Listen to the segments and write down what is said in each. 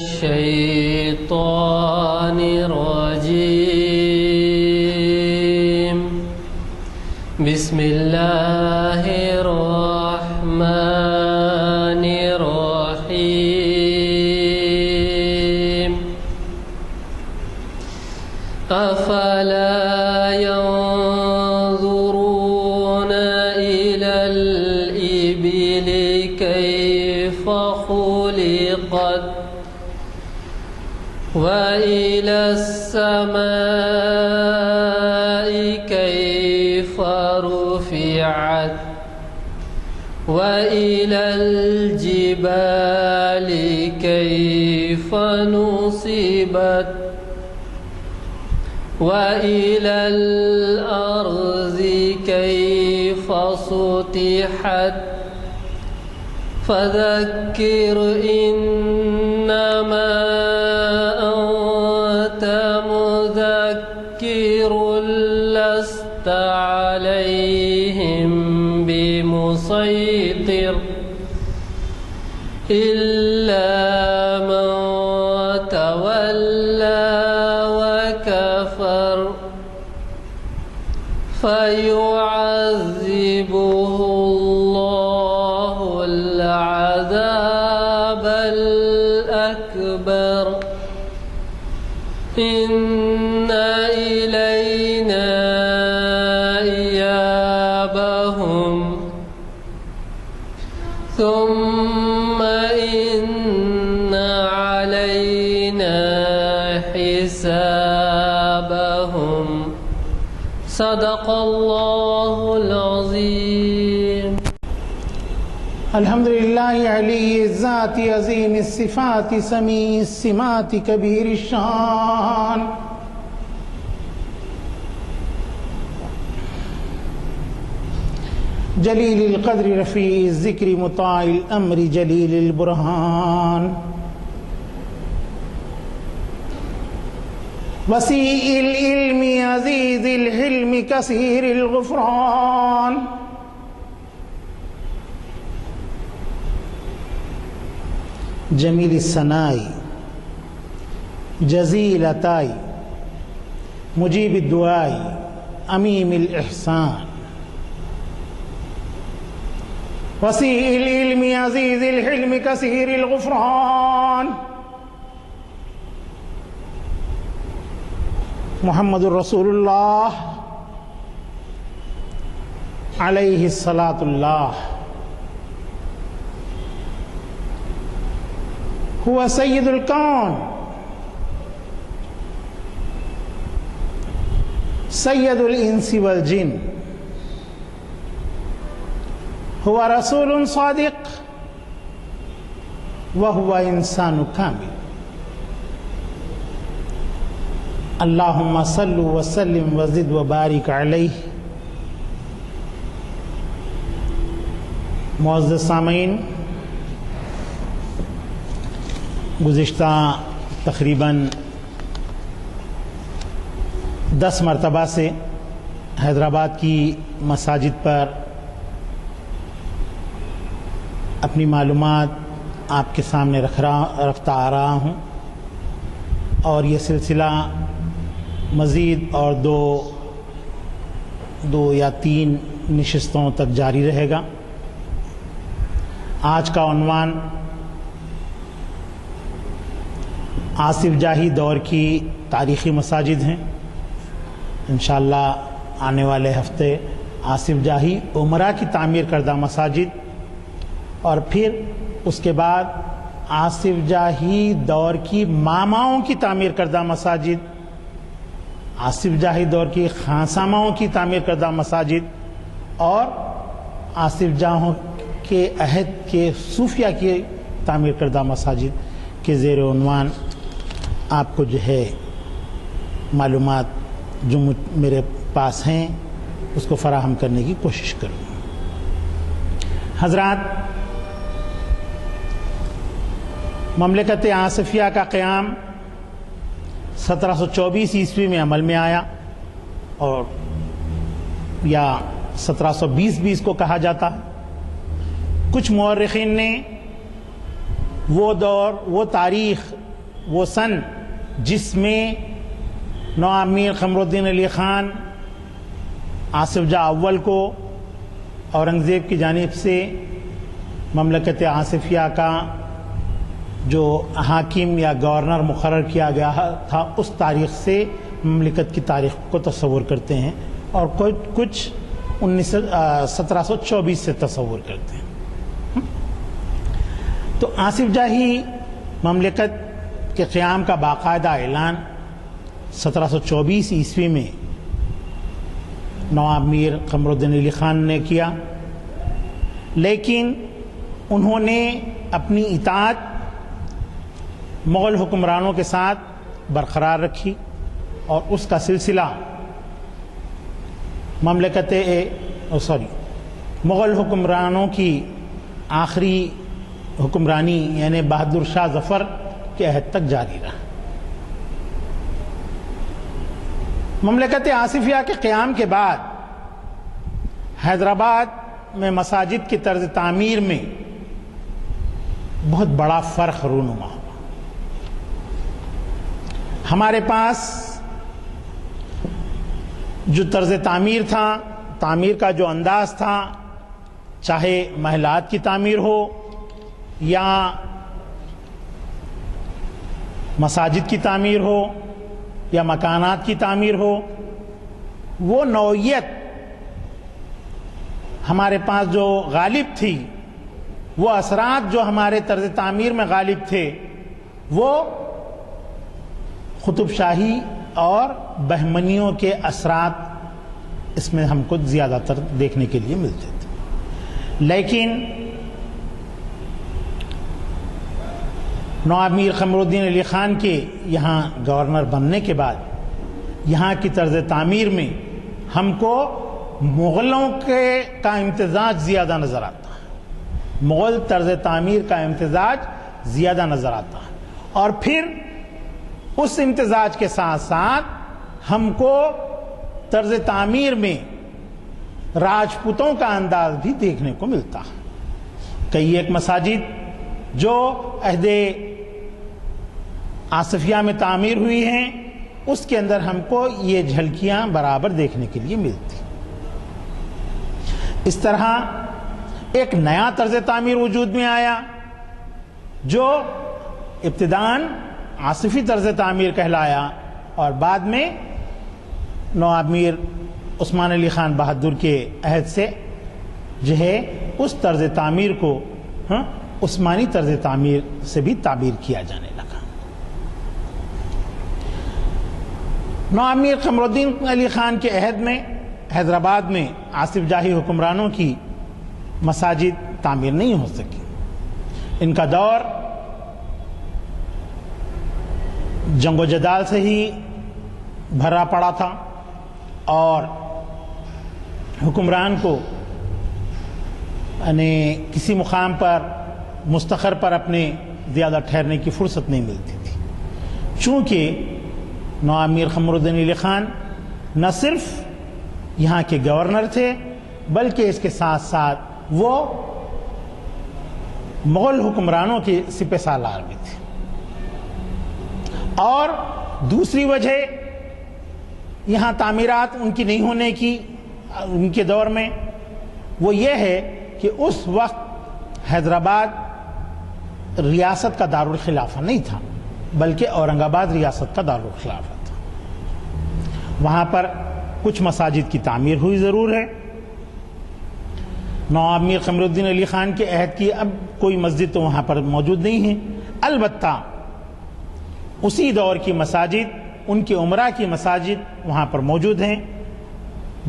الشيطان الرجيم بسم الله الرحمن الرحيم أفلا ينظرون إلى الإبل كيف خلقت وإلى السماء كيف رفعت وإلى الجبال كيف نصبت وإلى الأرض كيف سطحت فذكر إنما أنت مذكر لست عليهم بمسيطر إلا من تولى وكفر فيعذبه الله العذاب الأكبر إن إلينا إيابهم ثم إن علينا حسابهم صدق الله العظيم. الحمد لله علی الذات عظیم الصفات سمیع السمات کبیر الشان جلیل القدر رفیع الذکر مطاع الامر جلیل البرہان وسیع العلم عزیز الحلم کثیر الغفران جمیل الثناء جزیل عطاء مجیب الدعاء عمیم الاحسان وسیع العلم عزیز الحلم کثیر الغفران محمد الرسول اللہ علیہ الصلاۃ اللہ هو سید الکون سید الانس والجن هو رسول صادق وهو انسان کامل اللہم صل وسلم وزد وبارک علیہ. معزز سامعین، گزشتہ تقریباً 10 مرتبہ سے حیدرآباد کی مساجد پر اپنی معلومات آپ کے سامنے رکھتا آ رہا ہوں، اور یہ سلسلہ مزید اور دو یا 3 نشستوں تک جاری رہے گا. آج کا عنوان آصف جاہی دور کی تاریخی مساجد ہیں. انشاءاللہ آنے والے ہفتے آصف جاہی عمرہ کی تعمیر کردہ مساجد، اور پھر اس کے بعد آصف جاہی دور کی ماماؤں کی تعمیر کردہ مساجد، آصف جاہی دور کی خانساماؤں کی تعمیر کردہ مساجد، اور آصف جاہوں کے عہد کے صوفیہ کی تعمیر کردہ مساجد کے زیر عنوان آپ کو جو ہے معلومات جو میرے پاس ہیں اس کو فراہم کرنے کی کوشش کروں. حضرات، مملکت آصفیہ کا قیام 1724 عیسوی میں عمل میں آیا، اور یا 1720 بھی اس کو کہا جاتا ہے. کچھ مورخین نے وہ دور، وہ تاریخ وہ سن جس میں نواب میر قمر الدین علی خان آصف جاہ اول کو اورنگزیب کی جانب سے مملکت آصفیہ کا جو حاکم یا گورنر مقرر کیا گیا تھا اس تاریخ سے مملکت کی تاریخ کو تصور کرتے ہیں، اور کچھ 1724 سے تصور کرتے ہیں۔ تو آصف جاہی مملکت کے قیام کا باقاعدہ اعلان 1724 عیسوی میں نواب میر قمر الدین علی خان نے کیا، لیکن انہوں نے اپنی اطاعت مغل حکمرانوں کے ساتھ برقرار رکھی، اور اس کا سلسلہ مغل حکمرانوں کی آخری حکمرانی یعنی بہادر شاہ ظفر کے عہد تک جاری رہا۔ مملکت آصفیہ کے قیام کے بعد حیدرآباد میں مساجد کی طرز تعمیر میں بہت بڑا فرق رونما ہوا۔ ہمارے پاس جو طرز تعمیر تھا، تعمیر کا جو انداز تھا، چاہے محلات کی تعمیر ہو یا مساجد کی تعمیر ہو یا مکانات کی تعمیر ہو، وہ نوعیت ہمارے پاس جو غالب تھی، وہ اثرات جو ہمارے طرز تعمیر میں غالب تھے، وہ قطب شاہی اور بہمنیوں کے اثرات اس میں ہم کو زیادہ تر دیکھنے کے لیے ملتے تھے۔ لیکن نواب میر قمر الدین علی خان کے یہاں گورنر بننے کے بعد یہاں کی طرز تعمیر میں ہم کو مغلوں کا امتزاج زیادہ نظر آتا ہے، مغل طرز تعمیر کا امتزاج زیادہ نظر آتا ہے، اور پھر اس امتزاج کے ساتھ ساتھ ہم کو طرز تعمیر میں راجپوتوں کا انداز بھی دیکھنے کو ملتا ہے۔ کئی ایک مساجد جو عہد آصفیہ میں تعمیر ہوئی ہیں اس کے اندر ہم کو یہ جھلکیاں برابر دیکھنے کے لیے ملتی۔ اس طرح ایک نیا طرز تعمیر وجود میں آیا جو ابتداً آصفی طرز تعمیر کہلایا، اور بعد میں نواب میر عثمان علی خان بہادر کے عہد سے جو ہے اس طرز تعمیر کو عثمانی طرز تعمیر سے بھی تعبیر کیا جانے لگا۔ نواب میر قمر الدین علی خان کے عہد میں حیدرآباد میں آصف جاہی حکمرانوں کی مساجد تعمیر نہیں ہو سکی۔ ان کا دور جنگ و جدال سے ہی بھرا پڑا تھا، اور حکمران کو یعنی کسی مقام پر مستقر پر اپنے زیادہ ٹھہرنے کی فرصت نہیں ملتی تھی، چونکہ نواب میر قمر الدین علی خان نہ صرف یہاں کے گورنر تھے بلکہ اس کے ساتھ ساتھ وہ مغل حکمرانوں کے سپہ سالار بھی تھے۔ اور دوسری وجہ یہاں تعمیرات ان کی نہیں ہونے کی ان کے دور میں وہ یہ ہے کہ اس وقت حیدرآباد ریاست کا دارالخلافہ نہیں تھا بلکہ اورنگ آباد ریاست کا دارالخلافہ تھا۔ وہاں پر کچھ مساجد کی تعمیر ہوئی ضرور ہے۔ نواب میر قمر الدین علی خان کے عہد کی اب کوئی مسجد تو وہاں پر موجود نہیں ہے، البتہ اسی دور کی مساجد، ان کے عمرہ کی مساجد وہاں پر موجود ہیں۔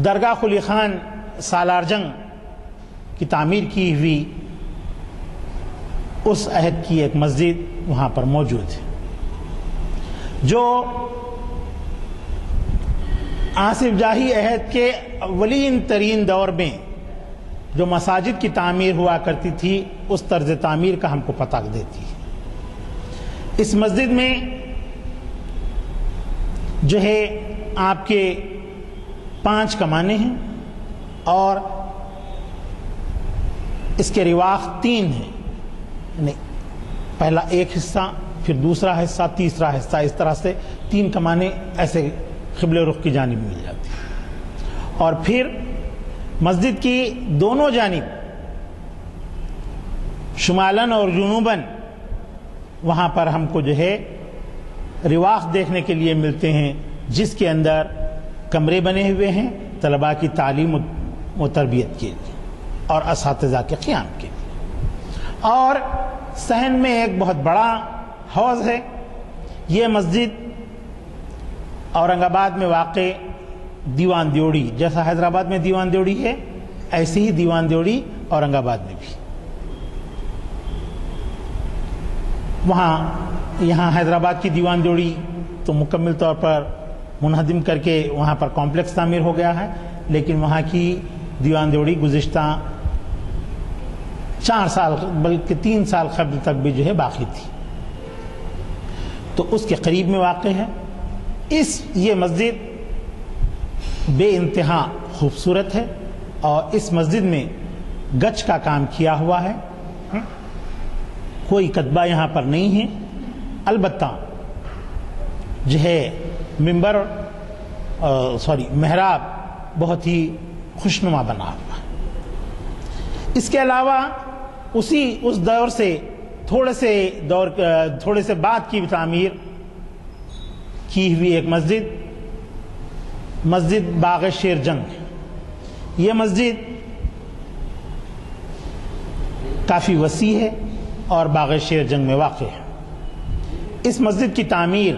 درگاہ قلی خان سالار جنگ کی تعمیر کی ہوئی اس عہد کی ایک مسجد وہاں پر موجود ہے۔ جو آصف جاہی عہد کے اولین ترین دور میں جو مساجد کی تعمیر ہوا کرتی تھی اس طرز تعمیر کا ہم کو پتہ دیتی ہے۔ اس مسجد میں جو ہے آپ کے 5 کمانیں ہیں اور اس کے رواق 3 ہیں، یعنی پہلا ایک حصہ پھر دوسرا حصہ، تیسرا حصہ، اس طرح سے 3 کمانیں ایسے قبل رخ کی جانب مل جاتی ہیں۔ اور پھر مسجد کی دونوں جانب شمالاً اور جنوباً وہاں پر ہم کو جو ہے رواق دیکھنے کے لیے ملتے ہیں، جس کے اندر کمرے بنے ہوئے ہیں طلباء کی تعلیم و تربیت کے لیے اور اساتذہ کے قیام کے لیے۔ اور صحن میں ایک بہت بڑا حوض ہے۔ یہ مسجد اورنگ آباد میں واقع دیوان دیوڑی، جیسا حیدرآباد میں دیوان دیوڑی ہے، ایسے ہی دیوان دیوڑی اورنگ آباد میں بھی۔ یہاں حیدرآباد کی دیوان دیوڑی تو مکمل طور پر منہدم کر کے وہاں پر کمپلیکس تعمیر ہو گیا ہے، لیکن وہاں کی دیوان دیوڑی گزشتہ 4 سال بلکہ 3 سال قبل تک بھی جو ہے باقی تھی، تو اس کے قریب میں واقع ہے۔ یہ مسجد بے انتہا خوبصورت ہے اور اس مسجد میں گچ کا کام کیا ہوا ہے، کوئی کتبہ یہاں پر نہیں ہے، البتہ جو ہے محراب بہت ہی خوشنما بنا ہوا ہے۔ اس کے علاوہ اس دور سے تھوڑے سے بعد کی تعمیر کی ہوئی ایک مسجد باغ شیر جنگ۔ یہ مسجد کافی وسیع ہے اور باغ شیر جنگ میں واقع ہے۔ اس مسجد کی تعمیر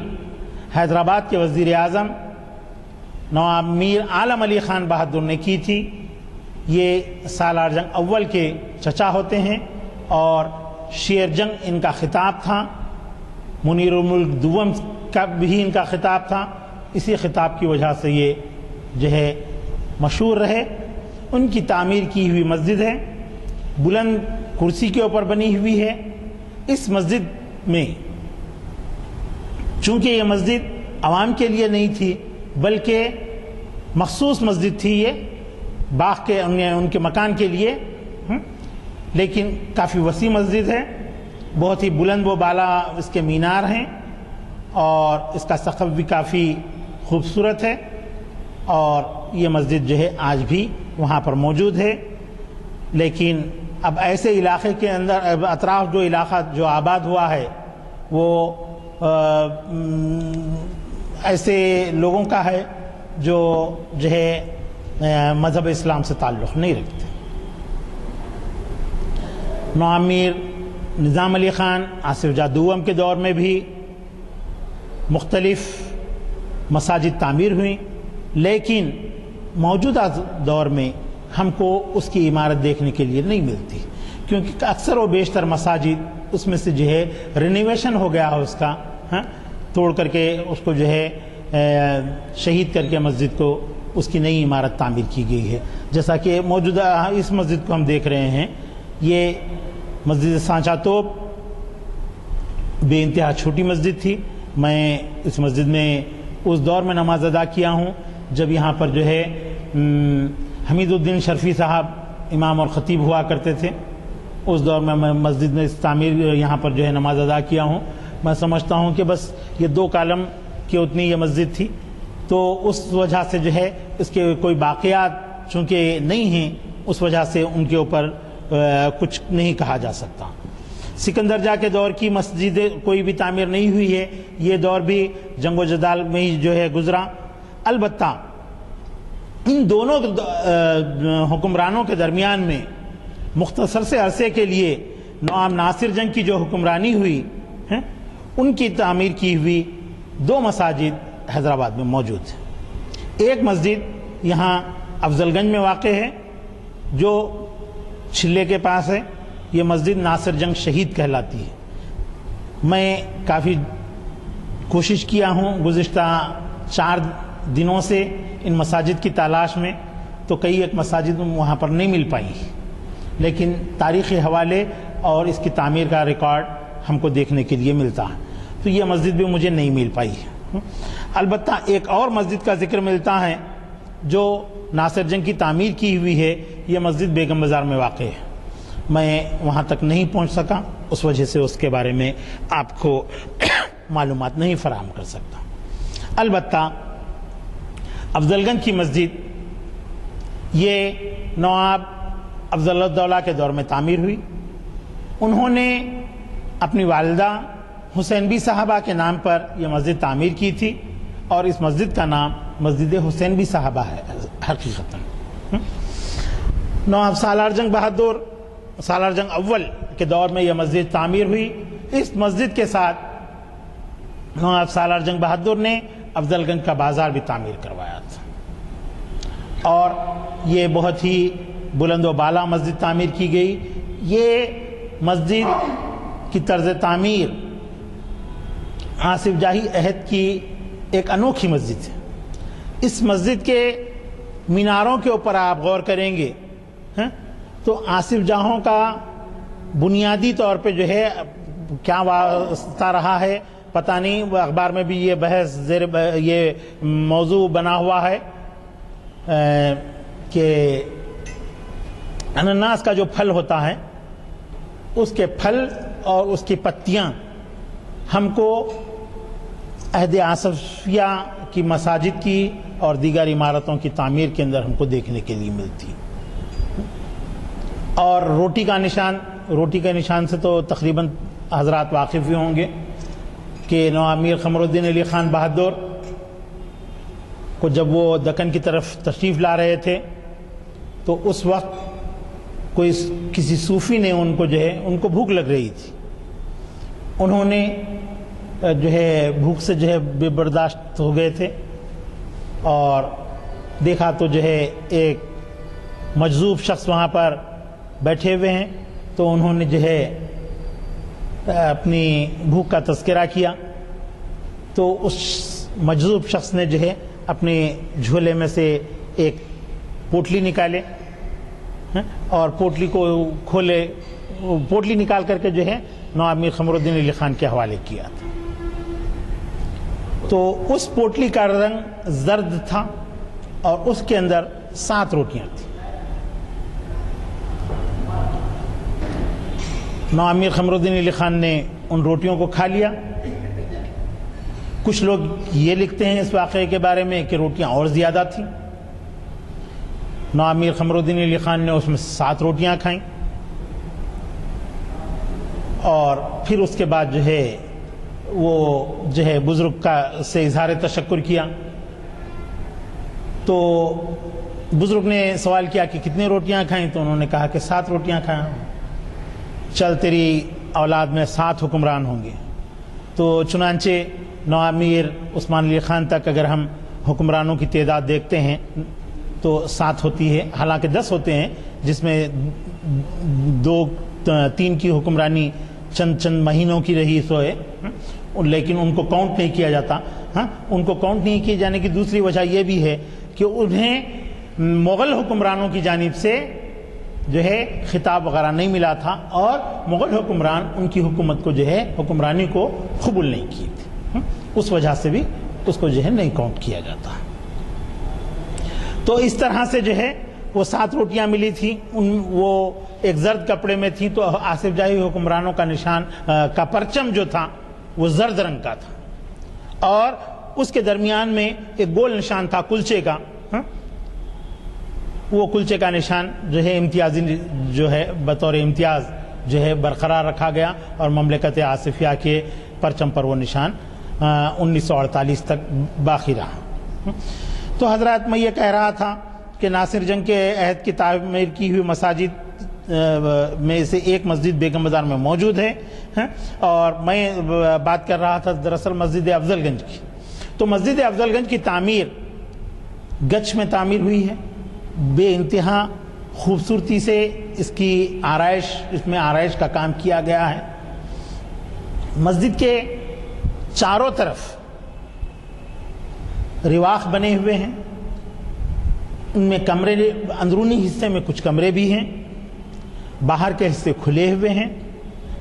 حیدرآباد کے وزیر اعظم نواب میر عالم علی خان بہادر نے کی تھی۔ یہ سالار جنگ اول کے چچا ہوتے ہیں اور شیر جنگ ان کا خطاب تھا، منیر الملک دوم کا بھی ان کا خطاب تھا، اسی خطاب کی وجہ سے یہ جو ہے مشہور رہے۔ ان کی تعمیر کی ہوئی مسجد ہے، بلند کرسی کے اوپر بنی ہوئی ہے۔ اس مسجد میں چونکہ یہ مسجد عوام کے لیے نہیں تھی بلکہ مخصوص مسجد تھی، یہ باغ کے ان کے مکان کے لیے، لیکن کافی وسیع مسجد ہے، بہت ہی بلند و بالا اس کے مینار ہیں اور اس کا سقف بھی کافی خوبصورت ہے، اور یہ مسجد جو ہے آج بھی وہاں پر موجود ہے۔ لیکن اب ایسے علاقے کے اندر اطراف جو علاقہ جو آباد ہوا ہے وہ ایسے لوگوں کا ہے جو ہے مذہب اسلام سے تعلق نہیں رکھتے۔ نواب میر نظام علی خان آصف جاہ دوم کے دور میں بھی مختلف مساجد تعمیر ہوئیں، لیکن موجودہ دور میں ہم کو اس کی عمارت دیکھنے کے لیے نہیں ملتی، کیونکہ اکثر و بیشتر مساجد اس میں سے جو ہے رینویشن ہو گیا ہے، اس کا توڑ کر کے اس کو جو ہے شہید کر کے مسجد کو اس کی نئی عمارت تعمیر کی گئی ہے۔ جیسا کہ موجودہ اس مسجد کو ہم دیکھ رہے ہیں، یہ مسجد سانچہ توپ بے انتہا چھوٹی مسجد تھی۔ میں اس مسجد میں اس دور میں نماز ادا کیا ہوں جب یہاں پر جو ہے حمید الدین شرفی صاحب امام اور خطیب ہوا کرتے تھے۔ اس دور میں مسجد میں تعمیر یہاں پر جو ہے نماز ادا کیا ہوں۔ میں سمجھتا ہوں کہ بس یہ 2 کالم کی اتنی یہ مسجد تھی، تو اس وجہ سے جو ہے اس کے کوئی باقیات چونکہ نہیں ہیں، اس وجہ سے ان کے اوپر کچھ نہیں کہا جا سکتا۔ سکندر جاہ کے دور کی مسجد کوئی بھی تعمیر نہیں ہوئی ہے، یہ دور بھی جنگ و جدال میں ہی جو ہے گزرا۔ البتہ ان دونوں حکمرانوں کے درمیان میں مختصر سے عرصے کے لیے نواب ناصر جنگ کی جو حکمرانی ہوئی ہے، ان کی تعمیر کی ہوئی 2 مساجد حیدرآباد میں موجود ہیں۔ ایک مسجد یہاں افضل گنج میں واقع ہے جو چھلے کے پاس ہے، یہ مسجد ناصر جنگ شہید کہلاتی ہے۔ میں کافی کوشش کیا ہوں گزشتہ 4 دنوں سے ان مساجد کی تلاش میں، تو کئی ایک مساجد وہاں پر نہیں مل پائی، لیکن تاریخی حوالے اور اس کی تعمیر کا ریکارڈ ہم کو دیکھنے کے لیے ملتا ہے، تو یہ مسجد بھی مجھے نہیں مل پائی ہے۔ البتہ ایک اور مسجد کا ذکر ملتا ہے جو ناصر جنگ کی تعمیر کی ہوئی ہے، یہ مسجد بیگم بازار میں واقع ہے۔ میں وہاں تک نہیں پہنچ سکا، اس وجہ سے اس کے بارے میں آپ کو معلومات نہیں فراہم کر سکتا. البتہ افضل گنج کی مسجد یہ نواب افضل الدولہ کے دور میں تعمیر ہوئی. انہوں نے اپنی والدہ حسین بی صاحبہ کے نام پر یہ مسجد تعمیر کی تھی اور اس مسجد کا نام مسجد حسین بی صاحبہ ہے حقیقتاً. نواب سالار جنگ بہادر سالار جنگ اول کے دور میں یہ مسجد تعمیر ہوئی. اس مسجد کے ساتھ نواب سالار جنگ بہادر نے افضل گنج کا بازار بھی تعمیر کروایا تھا اور یہ بہت ہی بلند و بالا مسجد تعمیر کی گئی. یہ مسجد کی طرز تعمیر آصف جاہی عہد کی ایک انوکھی مسجد ہے. اس مسجد کے میناروں کے اوپر آپ غور کریں گے تو آصف جاہوں کا بنیادی طور پہ جو ہے کیا واسطہ رہا ہے پتہ نہیں. وہ اخبار میں بھی یہ بحث یہ موضوع بنا ہوا ہے کہ انناس کا جو پھل ہوتا ہے اس کے پھل اور اس کی پتیاں ہم کو عہد آصفیہ کی مساجد کی اور دیگر عمارتوں کی تعمیر کے اندر ہم کو دیکھنے کے لیے ملتی. اور روٹی کے نشان سے تو تقریباً حضرات واقف بھی ہوں گے کہ نواب میر قمر الدین علی خان بہادر کو جب وہ دکن کی طرف تشریف لا رہے تھے تو اس وقت کسی صوفی نے ان کو بھوک لگ رہی تھی. انہوں نے جو ہے بھوک سے جو ہے بے برداشت ہو گئے تھے اور دیکھا تو جو ہے ایک مجذوب شخص وہاں پر بیٹھے ہوئے ہیں تو انہوں نے جو ہے اپنی بھوک کا تذکرہ کیا تو اس مجذوب شخص نے جو ہے اپنے جھولے میں سے ایک پوٹلی نکالے اور پوٹلی کو کھولے. پوٹلی نکال کر کے جو ہے نواب میر قمر الدین علی خان کے حوالے کیا تھا. تو اس پوٹلی کا رنگ زرد تھا اور اس کے اندر 7 روٹیاں تھیں. نواب میر قمر الدین علی خان نے ان روٹیوں کو کھا لیا. کچھ لوگ یہ لکھتے ہیں اس واقعے کے بارے میں کہ روٹیاں اور زیادہ تھیں. نواب میر قمر الدین علی خان نے اس میں 7 روٹیاں کھائیں اور پھر اس کے بعد جو ہے وہ جو ہے بزرگ سے اظہار تشکر کیا. تو بزرگ نے سوال کیا کہ کتنے روٹیاں کھائیں تو انہوں نے کہا کہ 7 روٹیاں کھائیں. چل تیری اولاد میں 7 حکمران ہوں گے. تو چنانچہ نواب میر عثمان علی خان تک اگر ہم حکمرانوں کی تعداد دیکھتے ہیں تو 7 ہوتی ہے. حالانکہ 10 ہوتے ہیں جس میں 2-3 کی حکمرانی چند مہینوں کی رہی سو ہے لیکن ان کو کاؤنٹ نہیں کیا جاتا. ان کو کاؤنٹ نہیں کیے جانے کی دوسری وجہ یہ بھی ہے کہ انہیں مغل حکمرانوں کی جانب سے جو ہے خطاب وغیرہ نہیں ملا تھا اور مغل حکمران ان کی حکومت کو جو ہے حکمرانی کو قبول نہیں کی تھی. اس وجہ سے بھی اس کو جو ہے نہیں کاؤنٹ کیا جاتا. تو اس طرح سے جو ہے وہ 7 روٹیاں ملی تھیں. وہ ایک زرد کپڑے میں تھیں تو آصف جاہی حکمرانوں کا نشان کا پرچم جو تھا وہ زرد رنگ کا تھا اور اس کے درمیان میں ایک گول نشان تھا کلچے کا. وہ کلچے کا نشان جو ہے امتیازی جو ہے بطور امتیاز جو ہے برقرار رکھا گیا اور مملکت آصفیہ کے پرچم پر وہ نشان 1948 تک باقی رہا. تو حضرات میں یہ کہہ رہا تھا کہ ناصر جنگ کے عہد کی تعمیر کی ہوئی مساجد میں سے ایک مسجد بیگم بازار میں موجود ہے اور میں بات کر رہا تھا دراصل مسجد افضل گنج کی. تو مسجد افضل گنج کی تعمیر گچھ میں تعمیر ہوئی ہے. بے انتہا خوبصورتی سے اس میں آرائش کا کام کیا گیا ہے. مسجد کے چاروں طرف رواق بنے ہوئے ہیں. ان میں کمرے اندرونی حصے میں کچھ کمرے بھی ہیں, باہر کے حصے کھلے ہوئے ہیں.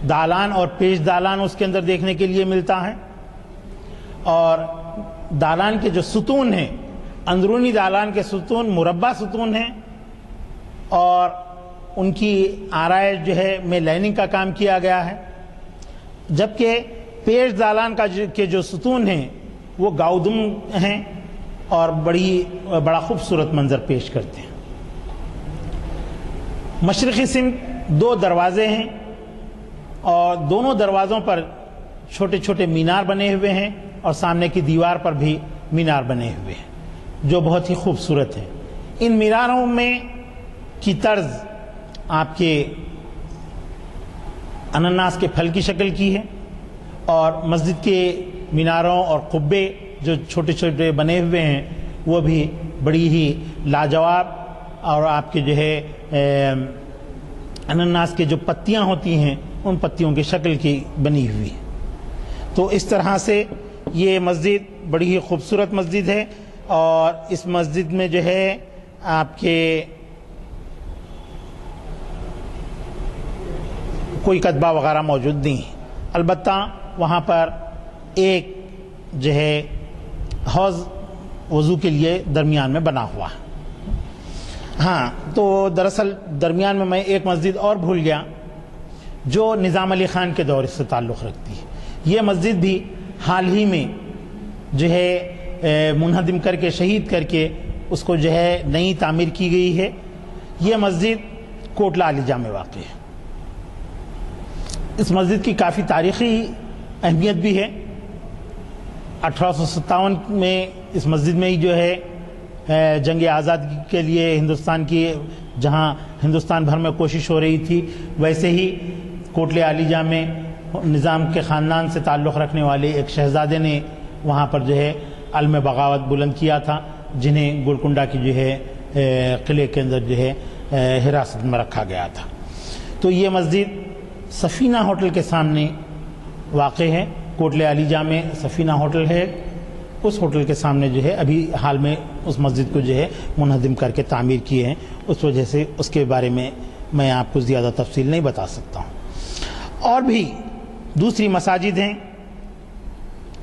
دالان اور پیش دالان اس کے اندر دیکھنے کے لیے ملتا ہے اور دالان کے جو ستون ہیں اندرونی دالان کے ستون مربع ستون ہیں اور ان کی آرائش جو ہے میں لائننگ کا کام کیا گیا ہے. جبکہ پیش دالان کے جو ستون ہیں وہ گاؤدم ہیں اور بڑا خوبصورت منظر پیش کرتے ہیں۔ مشرقی سمت 2 دروازے ہیں اور دونوں دروازوں پر چھوٹے چھوٹے مینار بنے ہوئے ہیں اور سامنے کی دیوار پر بھی مینار بنے ہوئے ہیں جو بہت ہی خوبصورت ہیں۔ ان میناروں میں کی طرز آپ کے انناس کے پھل کی شکل کی ہے، اور مسجد کے میناروں اور قبے جو چھوٹے چھوٹے بنے ہوئے ہیں وہ بھی بڑی ہی لاجواب اور آپ کے جو ہے انناس کے جو پتیاں ہوتی ہیں ان پتیوں کی شکل کی بنی ہوئی ہے۔ تو اس طرح سے یہ مسجد بڑی ہی خوبصورت مسجد ہے، اور اس مسجد میں جو ہے آپ کے کوئی کتبہ وغیرہ موجود نہیں ہے، البتہ وہاں پر ایک جو ہے حوض وضو کے لیے درمیان میں بنا ہوا ہے۔ ہاں، تو دراصل درمیان میں ایک مسجد اور بھول گیا جو نظام علی خان کے دور سے تعلق رکھتی ہے۔ یہ مسجد بھی حال ہی میں جو ہے منہدم کر کے شہید کر کے اس کو جو ہے نئی تعمیر کی گئی ہے۔ یہ مسجد کوٹلہ علیجہ میں واقع ہے۔ اس مسجد کی کافی تاریخی اہمیت بھی ہے۔ 1857 میں اس مسجد میں ہی جو ہے جنگ آزادی کے لیے ہندوستان کی جہاں ہندوستان بھر میں کوشش ہو رہی تھی، ویسے ہی کوٹلہ علیجہ میں نظام کے خاندان سے تعلق رکھنے والے ایک شہزادے نے وہاں پر جو ہے علم بغاوت بلند کیا تھا، جنہیں گولکنڈہ کی جو ہے قلعے کے اندر جو ہے حراست میں رکھا گیا تھا۔ تو یہ مسجد سفینہ ہوٹل کے سامنے واقع ہے۔ کوٹلہ علیجہ میں سفینہ ہوٹل ہے، اس ہوٹل کے سامنے جو ہے ابھی حال میں اس مسجد کو جو ہے منہدم کر کے تعمیر کیے ہیں، اس وجہ سے اس کے بارے میں آپ کو زیادہ تفصیل نہیں بتا سکتا ہوں۔ اور بھی دوسری مساجد ہیں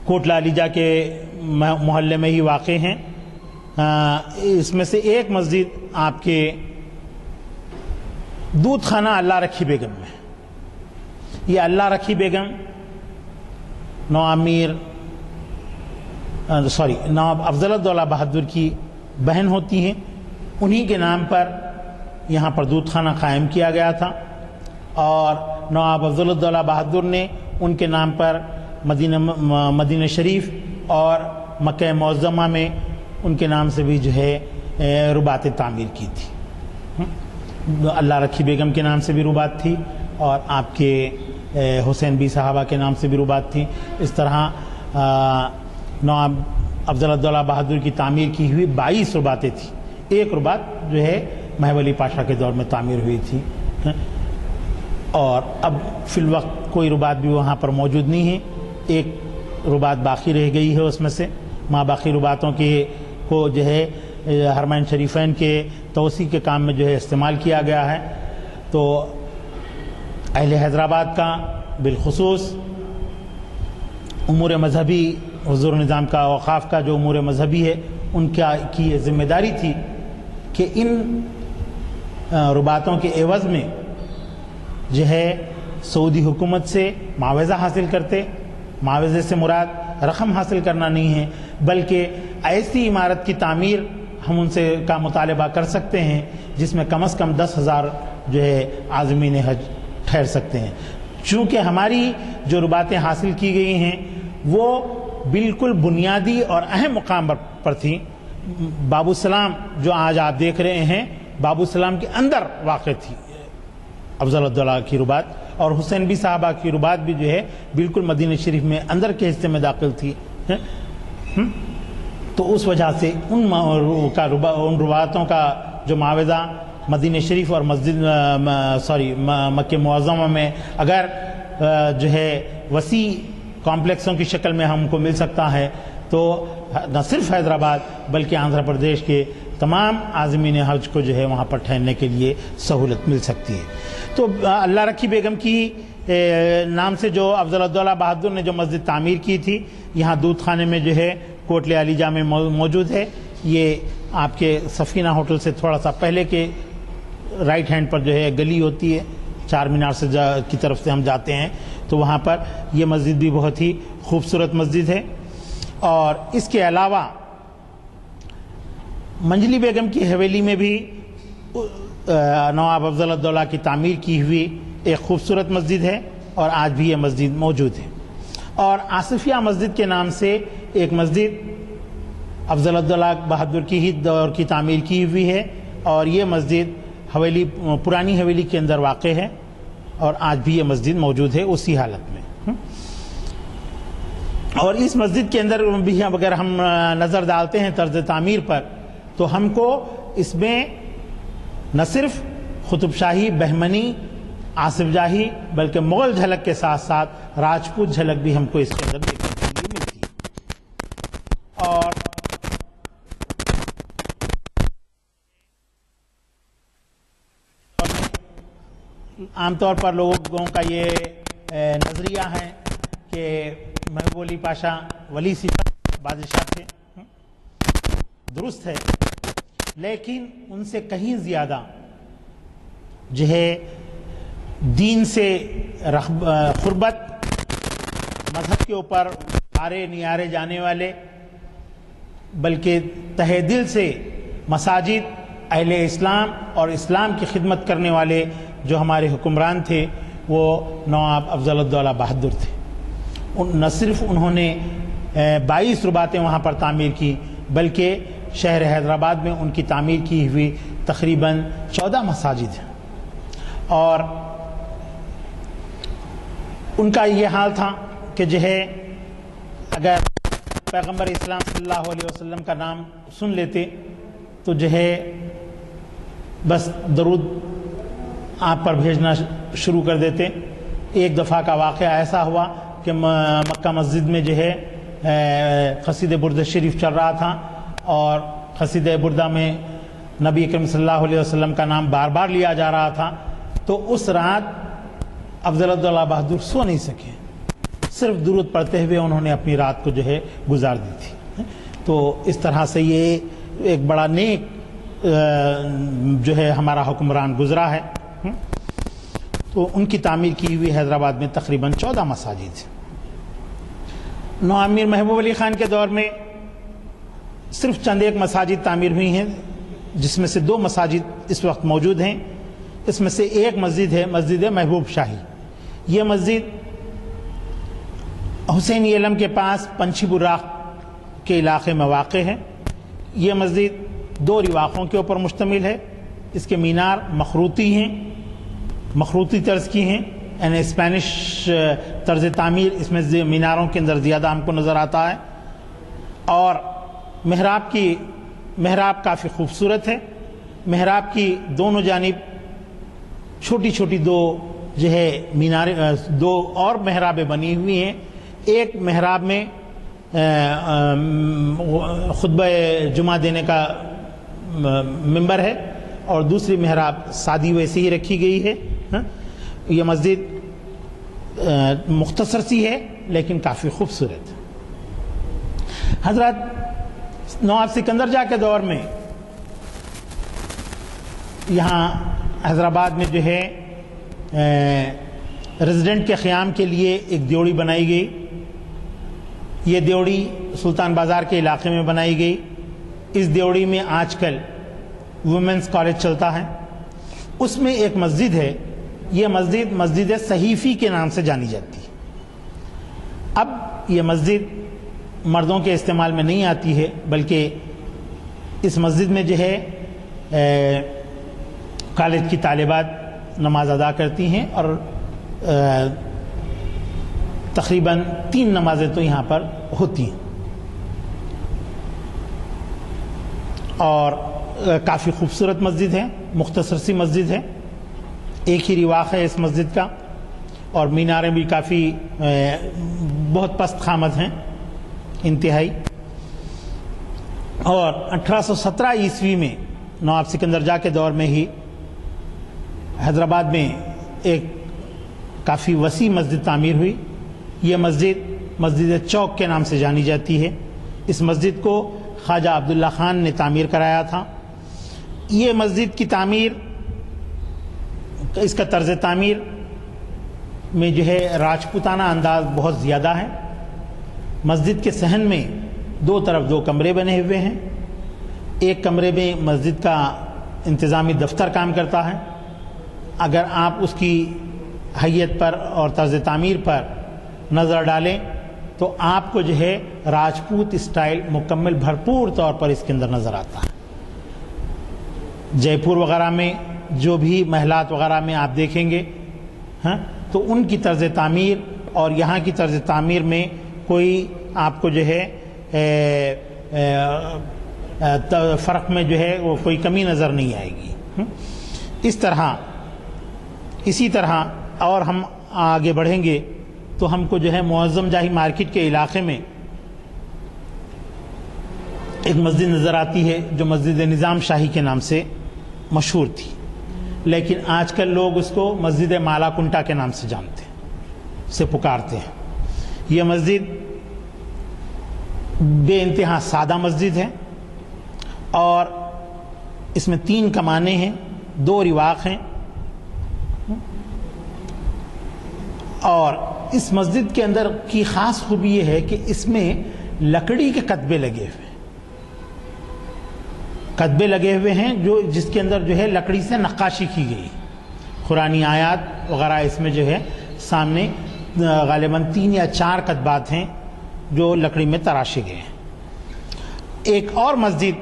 کوٹلہ علیجہ کے محلے میں ہی واقع ہیں۔ اس میں سے ایک مسجد آپ کے دودھ خانہ اللہ رکھی بیگم میں۔ یہ اللہ رکھی بیگم نواب افضل الدولہ بہادر کی بہن ہوتی ہیں، انہی کے نام پر یہاں پر دودھ خانہ قائم کیا گیا تھا، اور نواب افضل الدولہ بہادر نے ان کے نام پر مدینہ شریف اور مکہ معظمہ میں ان کے نام سے بھی جو ہے رباتیں تعمیر کی تھی۔ اللہ رکھی بیگم کے نام سے بھی ربات تھی، اور آپ کے حسین بی صاحبہ کے نام سے بھی ربات تھی۔ اس طرح نواب افضل الدولہ بہادر کی تعمیر کی ہوئی 22 رباتیں تھیں۔ ایک ربات جو ہے مہیب علی پاشا کے دور میں تعمیر ہوئی تھی، اور اب فی الوقت کوئی ربات بھی وہاں پر موجود نہیں ہے۔ ایک ربات باقی رہ گئی ہے اس میں سے، باقی رباتوں کو جو ہے حرمین شریفین کے توسیع کے کام میں جو ہے استعمال کیا گیا ہے۔ تو اہل حیدرآباد کا بالخصوص امور مذہبی حضور نظام کا اوقاف کا جو امور مذہبی ہے ان کی یہ ذمہ داری تھی کہ ان رباتوں کے عوض میں جو ہے سعودی حکومت سے معاوضہ حاصل کرتے۔ معاوضے سے مراد رقم حاصل کرنا نہیں ہے، بلکہ ایسی عمارت کی تعمیر ہم ان سے کا مطالبہ کر سکتے ہیں جس میں کم از کم 10,000 جو ہے عازمین حج ٹھہر سکتے ہیں۔ چونکہ ہماری جو رباتیں حاصل کی گئی ہیں وہ بالکل بنیادی اور اہم مقام پر تھیں۔ بابو السلام جو آج آپ دیکھ رہے ہیں، بابو السلام کے اندر واقع تھی افضل الدولہ کی ربات، اور حسین بی صاحبہ کی ربات بھی جو ہے بالکل مدینہ شریف میں اندر کے حصے میں داخل تھی۔ تو اس وجہ سے ان رباتوں کا جو معاوضہ مدینہ شریف اور مکہ معظمہ میں اگر جو ہے وسیع کمپلیکسوں کی شکل میں ہم کو مل سکتا ہے، تو نہ صرف حیدرآباد بلکہ آندھرا پردیش کے تمام عازمین حج کو جو ہے وہاں پر ٹھہرنے کے لیے سہولت مل سکتی ہے۔ تو اللہ رکھی بیگم کی نام سے جو افضل الدولہ بہادر نے جو مسجد تعمیر کی تھی، یہاں دودھ خانے میں جو ہے کوٹلہ علیجہ میں موجود ہے۔ یہ آپ کے سفینہ ہوٹل سے تھوڑا سا پہلے کے رائٹ ہینڈ پر جو ہے گلی ہوتی ہے، چار مینار سے کی طرف سے ہم جاتے ہیں تو وہاں پر یہ مسجد بھی بہت ہی خوبصورت مسجد ہے. اور اس کے علاوہ منجلی بیگم کی حویلی میں بھی نواب افضل الدولہ کی تعمیر کی ہوئی ایک خوبصورت مسجد ہے اور آج بھی یہ مسجد موجود ہے. اور آصفیہ مسجد کے نام سے ایک مسجد افضل الدولہ بہادر کی ہی دور کی تعمیر کی ہوئی ہے اور یہ مسجد حویلی پرانی حویلی کے اندر واقع ہے اور آج بھی یہ مسجد موجود ہے اسی حالت میں. اور اس مسجد کے اندر بھی اگر ہم نظر ڈالتے ہیں طرز تعمیر پر تو ہم کو اس میں نہ صرف قطب شاہی، بہمنی، آصف جاہی بلکہ مغل جھلک کے ساتھ ساتھ راجپوت جھلک بھی ہم کو اس کے اندر دیکھنے کے لیے ملتی ہے. اور عام طور پر لوگوں کا یہ نظریہ ہے کہ محبوب علی پاشا ولی صفت بادشاہ تھے. درست ہے، لیکن ان سے کہیں زیادہ جو ہے دین سے قربت، مذہب کے اوپر آرے نیارے جانے والے، بلکہ تہ دل سے مساجد، اہل اسلام اور اسلام کی خدمت کرنے والے جو ہمارے حکمران تھے وہ نواب افضل الدولہ بہادر تھے. نہ صرف انہوں نے 22 رباطیں وہاں پر تعمیر کی بلکہ شہر حیدرآباد میں ان کی تعمیر کی ہوئی تقریباً 14 مساجد ہیں. اور ان کا یہ حال تھا کہ جو ہے اگر پیغمبر اسلام صلی اللہ علیہ وسلم کا نام سن لیتے تو جو ہے بس درود آپ پر بھیجنا شروع کر دیتے. ایک دفعہ کا واقعہ ایسا ہوا کہ مکہ مسجد میں جو ہے قصیدہ بردہ شریف چل رہا تھا اور قصیدہ بردہ میں نبی اکرم صلی اللہ علیہ وسلم کا نام بار بار لیا جا رہا تھا. تو اس رات افضل الدولہ بہادر سو نہیں سکے، صرف درود پڑھتے ہوئے انہوں نے اپنی رات کو جو ہے گزار دی تھی. تو اس طرح سے یہ ایک بڑا نیک جو ہے ہمارا حکمران گزرا ہے. تو ان کی تعمیر کی ہوئی حیدرآباد میں تقریباً 14 مساجد. نواب میر محبوب علی خان کے دور میں صرف چند ایک مساجد تعمیر ہوئی ہیں جس میں سے 2 مساجد اس وقت موجود ہیں. اس میں سے ایک مسجد ہے مسجد محبوب شاہی. یہ مسجد حسینی علم کے پاس پنچھی براق کے علاقے میں واقع ہے. یہ مسجد 2 رواقوں کے اوپر مشتمل ہے. اس کے مینار مخروطی ہیں، مخروطی طرز کی ہیں، یعنی اسپینش طرز تعمیر اس میں میناروں کے اندر زیادہ ہم کو نظر آتا ہے. اور محراب کافی خوبصورت ہے. محراب کی دونوں جانب چھوٹی چھوٹی 2 جو ہے مینار 2 اور محرابیں بنی ہوئی ہیں. ایک محراب میں خطبہ جمعہ دینے کا ممبر ہے اور دوسری محراب سادی ویسے ہی رکھی گئی ہے. یہ مسجد مختصر سی ہے لیکن کافی خوبصورت. حضرت نواب سکندر جاہ کے دور میں یہاں حیدرآباد میں جو ہے ریزیڈنٹ کے قیام کے لیے ایک دیوڑی بنائی گئی. یہ دیوڑی سلطان بازار کے علاقے میں بنائی گئی. اس دیوڑی میں آج کل وومنس کالج چلتا ہے. اس میں ایک مسجد ہے. یہ مسجد مسجد صحیفی کے نام سے جانی جاتی ہے. اب یہ مسجد مردوں کے استعمال میں نہیں آتی ہے بلکہ اس مسجد میں جو ہے کالج کی طالبات نماز ادا کرتی ہیں اور تقریباً 3 نمازیں تو یہاں پر ہوتی ہیں. اور کافی خوبصورت مسجد ہے، مختصر سی مسجد ہے. ایک ہی رواق ہے اس مسجد کا اور میناریں بھی کافی بہت پست خامد ہیں انتہائی. اور 1817 عیسوی میں نواب سکندر جاہ کے دور میں ہی حیدرآباد میں ایک کافی وسیع مسجد تعمیر ہوئی. یہ مسجد مسجد چوک کے نام سے جانی جاتی ہے. اس مسجد کو خواجہ عبداللہ خان نے تعمیر کرایا تھا. یہ مسجد کی تعمیر اس کا طرز تعمیر میں جو ہے راجپوتانہ انداز بہت زیادہ ہے. مسجد کے صحن میں دو طرف دو کمرے بنے ہوئے ہیں. ایک کمرے میں مسجد کا انتظامی دفتر کام کرتا ہے. اگر آپ اس کی حیت پر اور طرز تعمیر پر نظر ڈالیں تو آپ کو جو ہے راجپوت اسٹائل مکمل بھرپور طور پر اس کے اندر نظر آتا ہے. جے پور وغیرہ میں جو بھی محلات وغیرہ میں آپ دیکھیں گے تو ان کی طرز تعمیر اور یہاں کی طرز تعمیر میں کوئی آپ کو جو ہے فرق میں جو ہے وہ کوئی کمی نظر نہیں آئے گی. اسی طرح اور ہم آگے بڑھیں گے تو ہم کو جو ہے معظم جاہی مارکیٹ کے علاقے میں ایک مسجد نظر آتی ہے جو مسجد نظام شاہی کے نام سے مشہور تھی، لیکن آج کل لوگ اس کو مسجد مالا کنٹا کے نام سے جانتے ہیں، سے پکارتے ہیں. یہ مسجد بے انتہا سادہ مسجد ہے اور اس میں 3 کمانیں ہیں، 2 رواق ہیں، اور اس مسجد کے اندر کی خاص خوبی یہ ہے کہ اس میں لکڑی کے کتبے لگے ہوئے ہیں جو جس کے اندر جو ہے لکڑی سے نقاشی کی گئی. قرآنی آیات وغیرہ اس میں جو ہے سامنے غالباً 3 یا 4 کتبات ہیں جو لکڑی میں تراشے گئے ہیں. ایک اور مسجد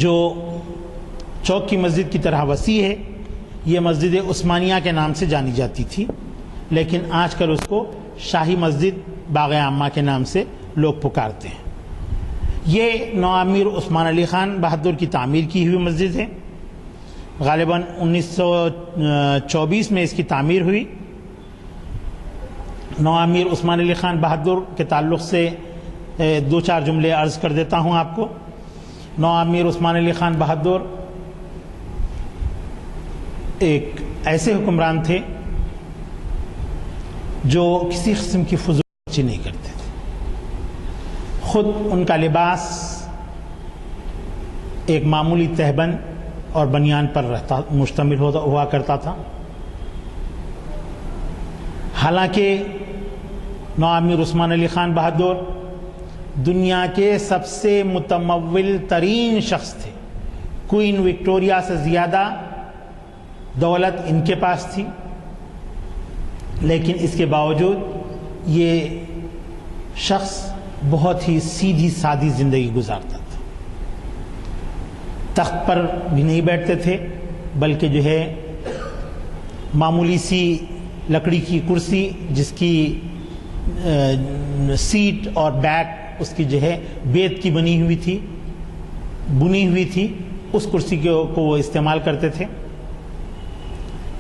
جو چوک کی مسجد کی طرح وسیع ہے، یہ مسجد عثمانیہ کے نام سے جانی جاتی تھی، لیکن آج کل اس کو شاہی مسجد باغ عامہ کے نام سے لوگ پکارتے ہیں. یہ نوامیر عثمان علی خان بہادر کی تعمیر کی ہوئی مسجد ہے. غالباً 1924 میں اس کی تعمیر ہوئی. نوامیر عثمان علی خان بہادر کے تعلق سے 2-4 جملے عرض کر دیتا ہوں آپ کو. نوامیر عثمان علی خان بہادر ایک ایسے حکمران تھے جو کسی قسم کی فضول خرچی نہیں کرتے تھے. خود ان کا لباس ایک معمولی تہبند اور بنیان پر مشتمل ہوا کرتا تھا. حالانکہ نوامیر عثمان علی خان بہادر دنیا کے سب سے متمول ترین شخص تھے. کوئین وکٹوریہ سے زیادہ دولت ان کے پاس تھی، لیکن اس کے باوجود یہ شخص بہت ہی سیدھی سادی زندگی گزارتا تھا. تخت پر بھی نہیں بیٹھتے تھے، بلکہ جو ہے معمولی سی لکڑی کی کرسی جس کی سیٹ اور بیک اس کی جو ہے بیت کی بنی ہوئی تھی، اس کرسی کو وہ استعمال کرتے تھے.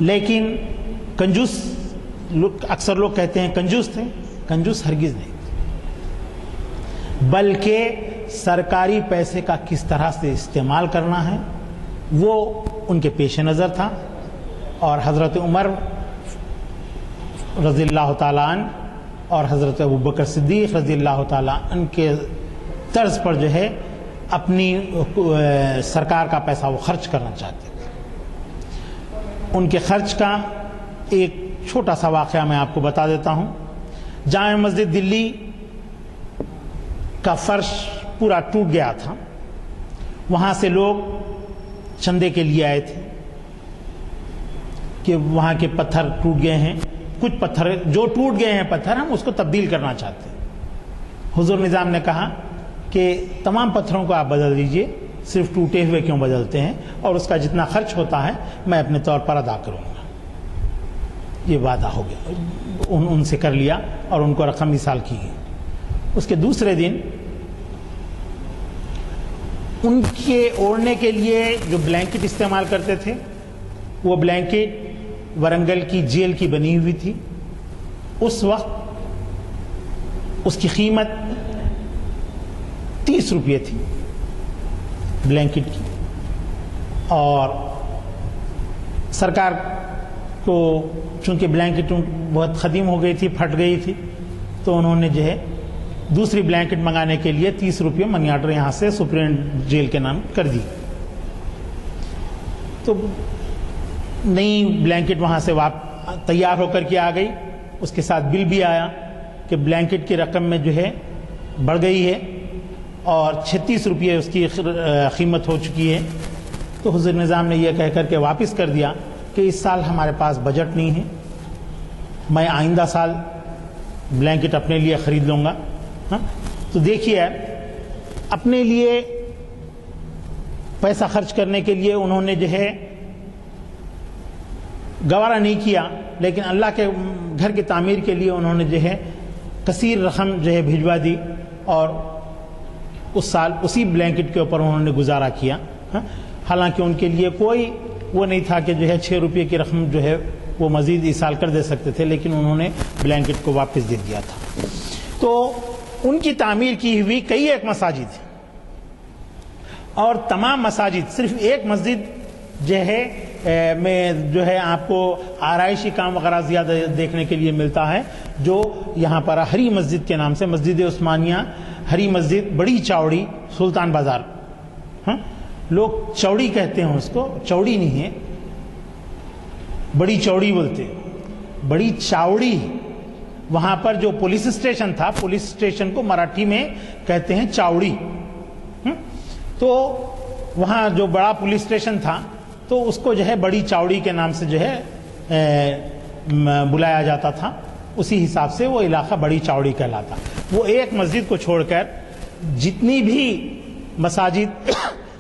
لیکن کنجوس اکثر لوگ کہتے ہیں کنجوس تھے، کنجوس ہرگز نہیں تھے، بلکہ سرکاری پیسے کا کس طرح سے استعمال کرنا ہے وہ ان کے پیش نظر تھا. اور حضرت عمر رضی اللہ تعالیٰ عنہ اور حضرت ابوبکر صدیق رضی اللہ تعالیٰ عنہ کے طرز پر جو ہے اپنی سرکار کا پیسہ وہ خرچ کرنا چاہتے تھے. ان کے خرچ کا ایک چھوٹا سا واقعہ میں آپ کو بتا دیتا ہوں. جامع مسجد دلی کا فرش پورا ٹوٹ گیا تھا. وہاں سے لوگ چندے کے لیے آئے تھے کہ وہاں کے پتھر ٹوٹ گئے ہیں، کچھ پتھر جو ٹوٹ گئے ہیں پتھر ہم اس کو تبدیل کرنا چاہتے ہیں. حضور نظام نے کہا کہ تمام پتھروں کو آپ بدل دیجئے، صرف ٹوٹے ہوئے کیوں بدلتے ہیں، اور اس کا جتنا خرچ ہوتا ہے میں اپنے طور پر ادا کروں گا. یہ وعدہ ہو گیا، ان سے کر لیا اور ان کو رقم ایصال کی گئی. اس کے دوسرے دن ان کے اوڑھنے کے لیے جو بلینکٹ استعمال کرتے تھے وہ بلینکٹ ورنگل کی جیل کی بنی ہوئی تھی. اس وقت اس کی قیمت 30 روپے تھی بلینکٹ کی، اور سرکار کو چونکہ بلینکٹ بہت قدیم ہو گئی تھی، پھٹ گئی تھی، تو انہوں نے جو ہے دوسری بلینکٹ منگانے کے لیے 30 روپے منی آرڈر یہاں سے سپرینٹ جیل کے نام کر دی. تو نئی بلینکٹ وہاں سے تیار ہو کر کے آ گئی، اس کے ساتھ بل بھی آیا کہ بلینکٹ کی رقم میں جو ہے بڑھ گئی ہے اور 36 روپے اس کی قیمت ہو چکی ہے۔ تو حضور نظام نے یہ کہہ کر کے واپس کر دیا کہ اس سال ہمارے پاس بجٹ نہیں ہے، میں آئندہ سال بلینکٹ اپنے لیے خرید لوں گا۔ تو دیکھیے، اپنے لیے پیسہ خرچ کرنے کے لیے انہوں نے جو ہے گوارا نہیں کیا، لیکن اللہ کے گھر کی تعمیر کے لیے انہوں نے جو ہے کثیر رقم جو ہے بھجوا دی، اور اس سال اسی بلینکٹ کے اوپر انہوں نے گزارا کیا۔ حالانکہ ان کے لیے کوئی وہ نہیں تھا کہ جو ہے 6 روپے کی رقم جو ہے وہ مزید ایصال کر دے سکتے تھے، لیکن انہوں نے بلینکٹ کو واپس دے دیا تھا۔ تو ان کی تعمیر کی ہوئی کئی ایک مساجد ہیں، اور تمام مساجد، صرف ایک مسجد جو ہے میں جو ہے آپ کو آرائشی کام وغیرہ زیادہ دیکھنے کے لیے ملتا ہے، جو یہاں پر ہری مسجد کے نام سے، مسجد عثمانیہ ہری مسجد، بڑی چوڑی، سلطان بازار۔ لوگ چوڑی کہتے ہیں اس کو، چوڑی نہیں ہے، بڑی چوڑی بولتے ہیں، بڑی چاوڑی۔ وہاں پر جو پولیس اسٹیشن تھا، پولیس اسٹیشن کو مراٹھی میں کہتے ہیں چاوڑی۔ تو وہاں جو بڑا پولیس اسٹیشن تھا تو اس کو جو ہے بڑی چاوڑی کے نام سے جو ہے بلایا جاتا تھا، اسی حساب سے وہ علاقہ بڑی چاوڑی کہلاتا۔ وہ ایک مسجد کو چھوڑ کر جتنی بھی مساجد،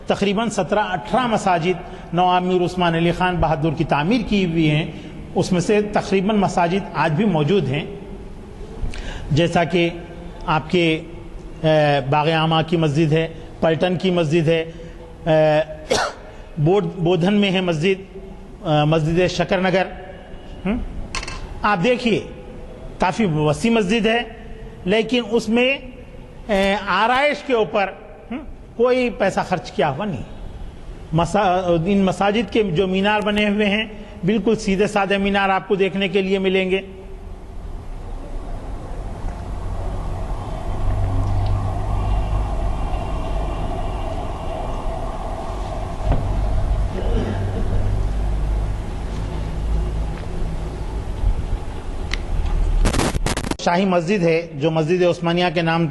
تقریباً 17-18 مساجد نواب میر عثمان علی خان بہادر کی تعمیر کی ہوئی ہیں، اس میں سے تقریباً مساجد آج بھی موجود ہیں، جیسا کہ آپ کے باغ عامہ کی مسجد ہے، پلٹن کی مسجد ہے، بودھن میں ہے مسجد شکر نگر۔ آپ دیکھیے کافی وسیع مسجد ہے، لیکن اس میں آرائش کے اوپر کوئی پیسہ خرچ کیا ہوا نہیں۔ ان مساجد کے جو مینار بنے ہوئے ہیں بالکل سیدھے سادے مینار آپ کو دیکھنے کے لیے ملیں گے۔ شاہی مسجد ہے جو مسجد عثمانیہ کے نام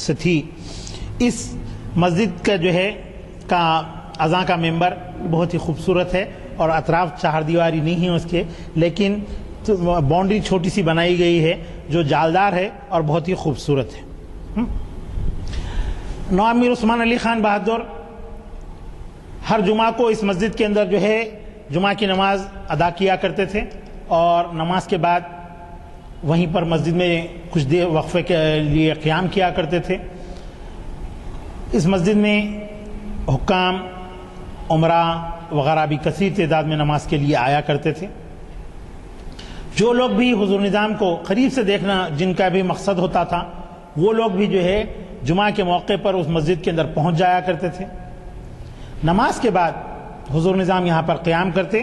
سے تھی، اس مسجد کا جو ہے اذان کا ممبر بہت ہی خوبصورت ہے، اور اطراف چہار دیواری نہیں ہے اس کے، لیکن باؤنڈری چھوٹی سی بنائی گئی ہے جو جالدار ہے اور بہت ہی خوبصورت ہے۔ نواب میر عثمان علی خان بہادر ہر جمعہ کو اس مسجد کے اندر جو ہے جمعہ کی نماز ادا کیا کرتے تھے، اور نماز کے بعد وہیں پر مسجد میں کچھ دیر وقفے کے لیے قیام کیا کرتے تھے۔ اس مسجد میں حکام، عمرا وغیرہ بھی کثیر تعداد میں نماز کے لیے آیا کرتے تھے۔ جو لوگ بھی حضور نظام کو قریب سے دیکھنا جن کا بھی مقصد ہوتا تھا، وہ لوگ بھی جو ہے جمعہ کے موقع پر اس مسجد کے اندر پہنچ جایا کرتے تھے۔ نماز کے بعد حضور نظام یہاں پر قیام کرتے،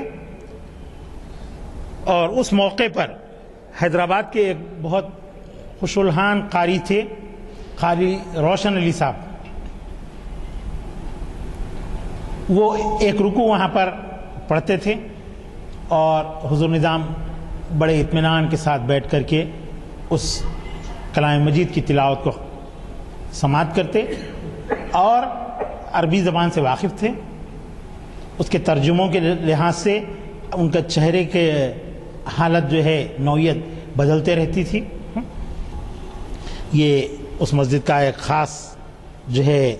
اور اس موقع پر حیدرآباد کے ایک بہت خوش الحان قاری تھے، قاری روشن علی صاحب، وہ ایک رکوع وہاں پر پڑھتے تھے، اور حضور نظام بڑے اطمینان کے ساتھ بیٹھ کر کے اس کلام مجید کی تلاوت کو سماعت کرتے، اور عربی زبان سے واقف تھے۔ اس کے ترجموں کے لحاظ سے ان کا چہرے کے حالت جو ہے نوعیت بدلتے رہتی تھی۔ یہ اس مسجد کا ایک خاص جو ہے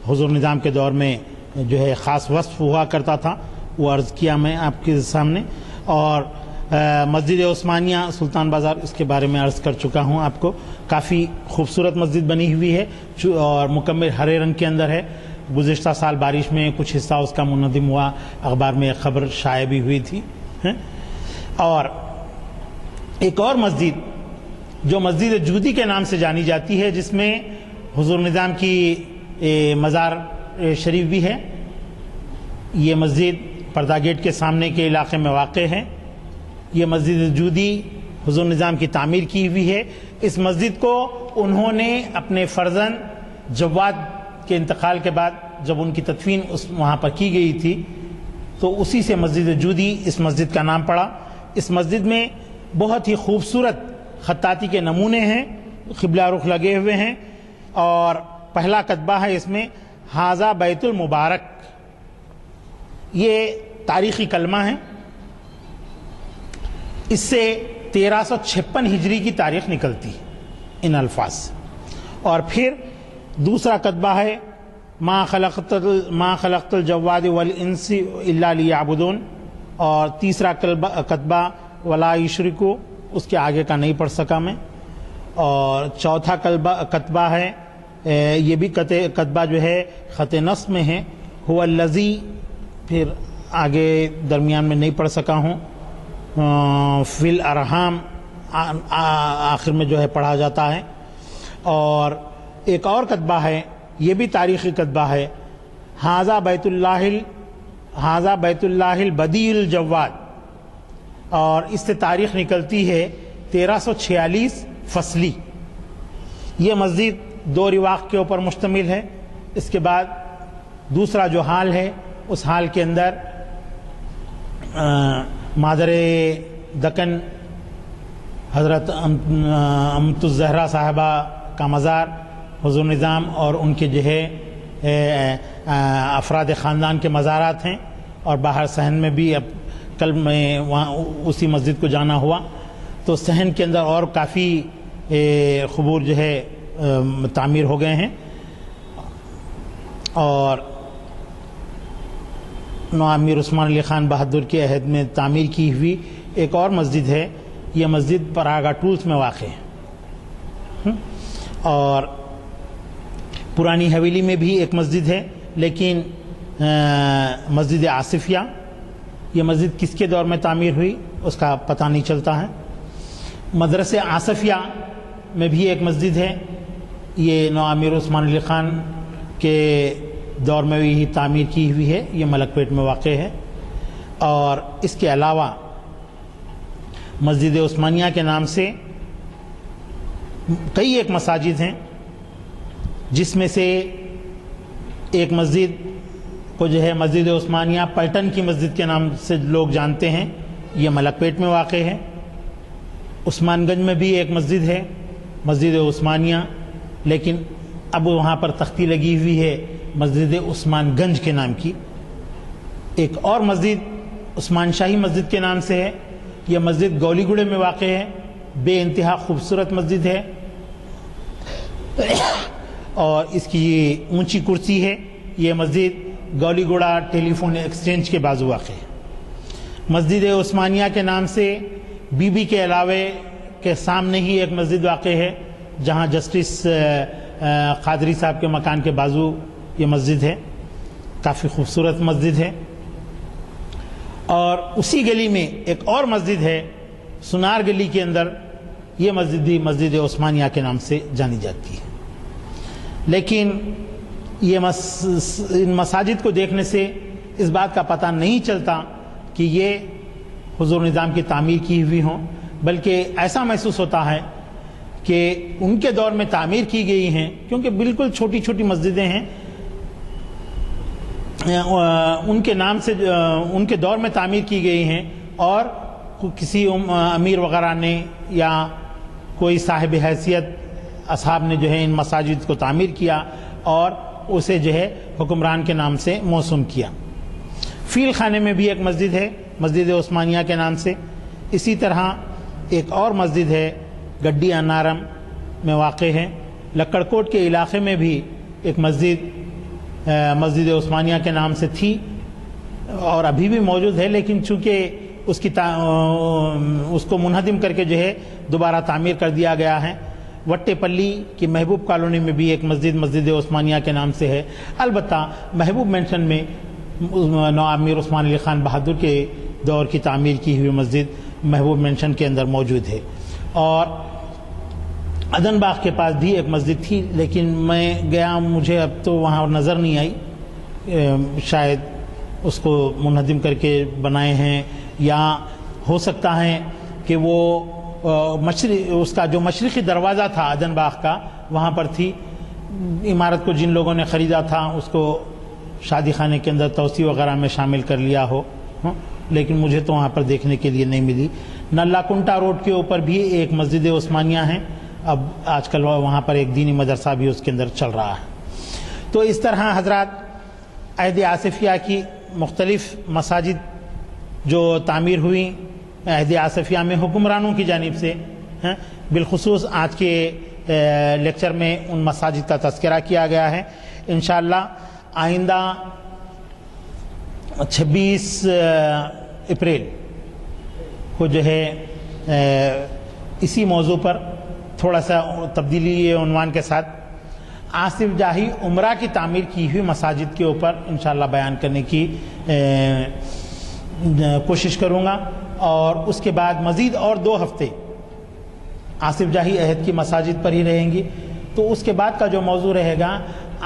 حضور نظام کے دور میں جو ہے خاص وصف ہوا کرتا تھا، وہ عرض کیا میں آپ کے سامنے۔ اور مسجد عثمانیہ سلطان بازار، اس کے بارے میں عرض کر چکا ہوں آپ کو، کافی خوبصورت مسجد بنی ہوئی ہے اور مکمل ہرے رنگ کے اندر ہے۔ گزشتہ سال بارش میں کچھ حصہ اس کا منہدم ہوا، اخبار میں ایک خبر شائع بھی ہوئی تھی۔ اور ایک اور مسجد جو مسجد جودی کے نام سے جانی جاتی ہے، جس میں حضور نظام کی مزار شریف بھی ہے، یہ مسجد پردہ گیٹ کے سامنے کے علاقے میں واقع ہے۔ یہ مسجد جودی حضور نظام کی تعمیر کی ہوئی ہے۔ اس مسجد کو انہوں نے اپنے فرزند جواد کے انتقال کے بعد، جب ان کی تدفین وہاں پر کی گئی تھی، تو اسی سے مسجد جودی اس مسجد کا نام پڑا۔ اس مسجد میں بہت ہی خوبصورت خطاطی کے نمونے ہیں، قبلہ رخ لگے ہوئے ہیں، اور پہلا کتبہ ہے اس میں ھذا بیت المبارک، یہ تاریخی کلمہ ہے۔ اس سے 1356 ہجری کی تاریخ نکلتی ہے ان الفاظ سے۔ اور پھر دوسرا کتبہ ہے ما خلقت الجواد والانس الا لیعبدون، اور تیسرا کتبہ ولا یشرکو، اس کے آگے کا نہیں پڑھ سکا میں، اور چوتھا کتبہ ہے یہ بھی کتبہ جو ہے خط نصب میں ہے، هو الذی، پھر آگے درمیان میں نہیں پڑھ سکا ہوں، فی الارحام آخر میں جو ہے پڑھا جاتا ہے۔ اور ایک اور کتبہ ہے، یہ بھی تاریخی کتبہ ہے، ھذا بیت اللہ البدیع الجواد، اور اس سے تاریخ نکلتی ہے 1346 فصلی۔ یہ مسجد 2 رواق کے اوپر مشتمل ہے۔ اس کے بعد دوسرا جو حال ہے، اس حال کے اندر مادر دکن حضرت امت الزہرا صاحبہ کا مزار، حضور نظام اور ان کے جو ہے افراد خاندان کے مزارات ہیں، اور باہر صحن میں بھی اب کل میں وہاں اسی مسجد کو جانا ہوا، تو صحن کے اندر اور کافی قبور جو ہے تعمیر ہو گئے ہیں۔ اور امیر عثمان علی خان بہادر کے عہد میں تعمیر کی ہوئی ایک اور مسجد ہے، یہ مسجد پراگا ٹولز میں واقع ہے۔ اور پرانی حویلی میں بھی ایک مسجد ہے، لیکن مسجد آصفیہ، یہ مسجد کس کے دور میں تعمیر ہوئی اس کا پتہ نہیں چلتا ہے۔ مدرسہ آصفیہ میں بھی ایک مسجد ہے، یہ امیر عثمان علی خان کے دور میں بھی تعمیر کی ہوئی ہے، یہ ملک پیٹ میں واقع ہے۔ اور اس کے علاوہ مسجد عثمانیہ کے نام سے کئی ایک مساجد ہیں، جس میں سے ایک مسجد کو جو ہے مسجد عثمانیہ پلٹن کی مسجد کے نام سے لوگ جانتے ہیں، یہ ملک پیٹ میں واقع ہے۔ عثمان گنج میں بھی ایک مسجد ہے، مسجد عثمانیہ، لیکن اب وہاں پر تختی لگی ہوئی ہے مسجد عثمان گنج کے نام کی۔ ایک اور مسجد عثمان شاہی مسجد کے نام سے ہے، یہ مسجد گولی گڑے میں واقع ہے، بے انتہا خوبصورت مسجد ہے، اور اس کی یہ اونچی کرسی ہے، یہ مسجد گولی گڑا ٹیلی فون ایکسچینج کے بازو واقع ہے۔ مسجد عثمانیہ کے نام سے بی بی کے علاوے کے سامنے ہی ایک مسجد واقع ہے، جہاں جسٹس قادری صاحب کے مکان کے بازو یہ مسجد ہے، کافی خوبصورت مسجد ہے۔ اور اسی گلی میں ایک اور مسجد ہے سنار گلی کے اندر، یہ مسجد بھی مسجد عثمانیہ کے نام سے جانی جاتی ہے۔ لیکن یہ ان مساجد کو دیکھنے سے اس بات کا پتہ نہیں چلتا کہ یہ حضور نظام کی تعمیر کی ہوئی ہوں، بلکہ ایسا محسوس ہوتا ہے کہ ان کے دور میں تعمیر کی گئی ہیں، کیونکہ بالکل چھوٹی چھوٹی مسجدیں ہیں، ان کے نام سے ان کے دور میں تعمیر کی گئی ہیں، اور کسی امیر وغیرہ نے یا کوئی صاحب حیثیت اصحاب نے جو ہے ان مساجد کو تعمیر کیا اور اسے جو ہے حکمران کے نام سے موسوم کیا۔ فیل خانے میں بھی ایک مسجد ہے مسجد عثمانیہ کے نام سے۔ اسی طرح ایک اور مسجد ہے گڈی انارم میں واقع ہے۔ لکڑ کوٹ کے علاقے میں بھی ایک مسجد عثمانیہ کے نام سے تھی اور ابھی بھی موجود ہے، لیکن چونکہ اس کو منہدم کر کے جو ہے دوبارہ تعمیر کر دیا گیا ہے۔ وٹے پلی کی محبوب کالونی میں بھی ایک مسجد عثمانیہ کے نام سے ہے۔ البتہ محبوب مینشن میں امیر عثمان علی خان بہادر کے دور کی تعمیر کی ہوئی مسجد محبوب مینشن کے اندر موجود ہے۔ اور عدن باغ کے پاس بھی ایک مسجد تھی، لیکن میں گیا، مجھے اب تو وہاں نظر نہیں آئی، شاید اس کو منہدم کر کے بنائے ہیں، یا ہو سکتا ہے کہ وہ اس کا جو مشرقی دروازہ تھا عدن باغ کا وہاں پر تھی۔ عمارت کو جن لوگوں نے خریدا تھا اس کو شادی خانے کے اندر توسیع وغیرہ میں شامل کر لیا ہو، لیکن مجھے تو وہاں پر دیکھنے کے لیے نہیں ملی۔ نلا کنٹا روڈ کے اوپر بھی ایک مسجد عثمانیہ ہے، اب آج کل وہاں پر ایک دینی مدرسہ بھی اس کے اندر چل رہا ہے۔ تو اس طرح حضرات عہد آصفیہ کی مختلف مساجد جو تعمیر ہوئی عہد آصفیہ میں حکمرانوں کی جانب سے، بالخصوص آج کے لیکچر میں ان مساجد کا تذکرہ کیا گیا ہے۔ انشاءاللہ آئندہ 26 اپریل کو جو ہے اسی موضوع پر تھوڑا سا تبدیلی عنوان کے ساتھ آصف جاہی عمرہ کی تعمیر کی ہوئی مساجد کے اوپر انشاءاللہ بیان کرنے کی کوشش کروں گا، اور اس کے بعد مزید اور 2 ہفتے آصف جاہی عہد کی مساجد پر ہی رہیں گی۔ تو اس کے بعد کا جو موضوع رہے گا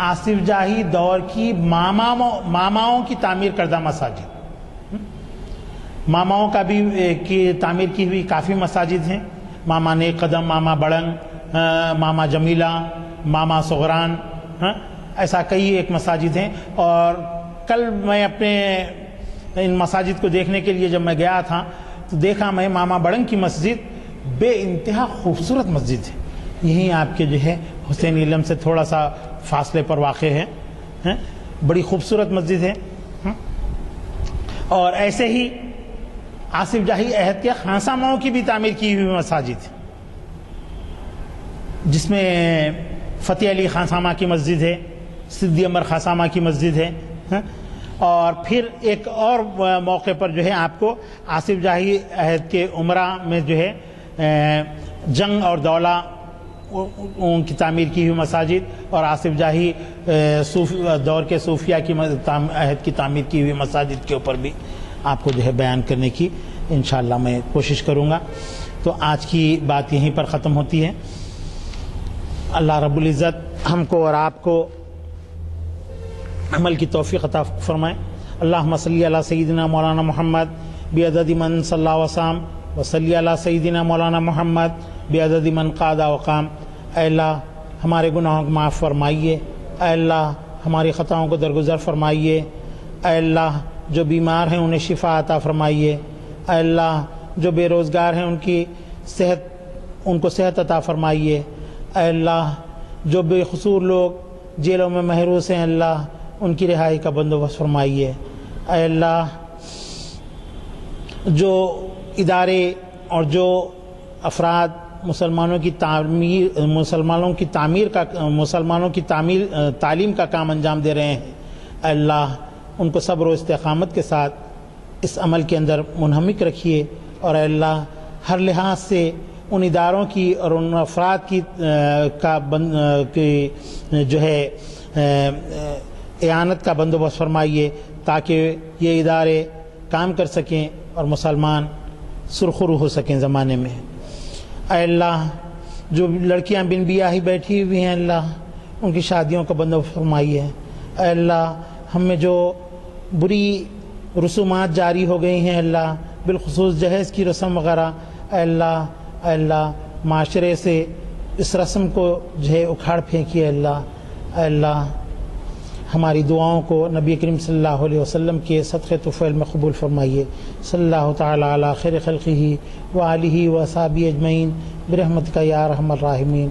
آصف جاہی دور کی ماماؤں کی تعمیر کردہ مساجد۔ ماماؤں کا بھی کی تعمیر کی ہوئی کافی مساجد ہیں، ماما نیک قدم، ماما بڑنگ، ماما جمیلہ، ماما سغران، ایسا کئی ایک مساجد ہیں۔ اور کل میں اپنے ان مساجد کو دیکھنے کے لیے جب میں گیا تھا تو دیکھا میں ماما بڑنگ کی مسجد بے انتہا خوبصورت مسجد ہے، یہیں آپ کے جو ہے حسین علم سے تھوڑا سا فاصلے پر واقع ہے، بڑی خوبصورت مسجد ہے۔ اور ایسے ہی آصف جاہی عہد کے خانساماؤں کی بھی تعمیر کی ہوئی مساجد، جس میں فتح علی خانسامہ کی مسجد ہے، صدی عمر خانسامہ کی مسجد ہے۔ اور پھر ایک اور موقع پر جو ہے آپ کو آصف جاہی عہد کے عمرہ میں جو ہے جنگ اور دولہ ان کی تعمیر کی ہوئی مساجد، اور آصف جاہی دور کے صوفیہ کی عہد کی تعمیر کی ہوئی مساجد کے اوپر بھی آپ کو جو ہے بیان کرنے کی انشاءاللہ میں کوشش کروں گا۔ تو آج کی بات یہیں پر ختم ہوتی ہے۔ اللہ رب العزت ہم کو اور آپ کو عمل کی توفیق عطا فرمائے۔ اللہم صلی علی سیدنا مولانا محمد بعدد من صلی وسلم وصلی علی سیدنا مولانا محمد بعدد من قاد وقام۔ اے اللہ ہمارے گناہوں کو معاف فرمائیے، اے اللہ ہماری خطاؤں کو درگزر فرمائیے، اے اللہ جو بیمار ہیں انہیں شفا عطا فرمائیے، اے اللہ جو بے روزگار ہیں ان کو صحت عطا فرمائیے، اے اللہ جو بے قصور لوگ جیلوں میں محروس ہیں اللہ ان کی رہائی کا بندوبست فرمائیے، اے اللہ جو ادارے اور جو افراد مسلمانوں کی تعلیم کا کام انجام دے رہے ہیں، اے اللہ ان کو صبر و استقامت کے ساتھ اس عمل کے اندر منہمک رکھیے، اور اے اللہ ہر لحاظ سے ان اداروں کی اور ان افراد کی جو ہے اعانت کا بندوبست فرمائیے، تاکہ یہ ادارے کام کر سکیں اور مسلمان سرخرو ہو سکیں زمانے میں۔ اے اللہ جو لڑکیاں بن بیاہی بیٹھی ہوئی ہیں اللہ ان کی شادیوں کا بندوبست فرمائیے، اے اللہ ہم میں جو بری رسومات جاری ہو گئی ہیں اللہ بالخصوص جہیز کی رسم وغیرہ، اے اللہ معاشرے سے اس رسم کو جو ہے اکھاڑ پھینکیے اللہ، اے اللہ ہماری دعاؤں کو نبی کریم صلی اللہ علیہ وسلم کے صدقے طفیل میں قبول فرمائیے۔ صلی اللہ تعالی علی خیر خلقہ وآلہ وصحبہ اجمعین برحمتک یا ارحم الراحمین۔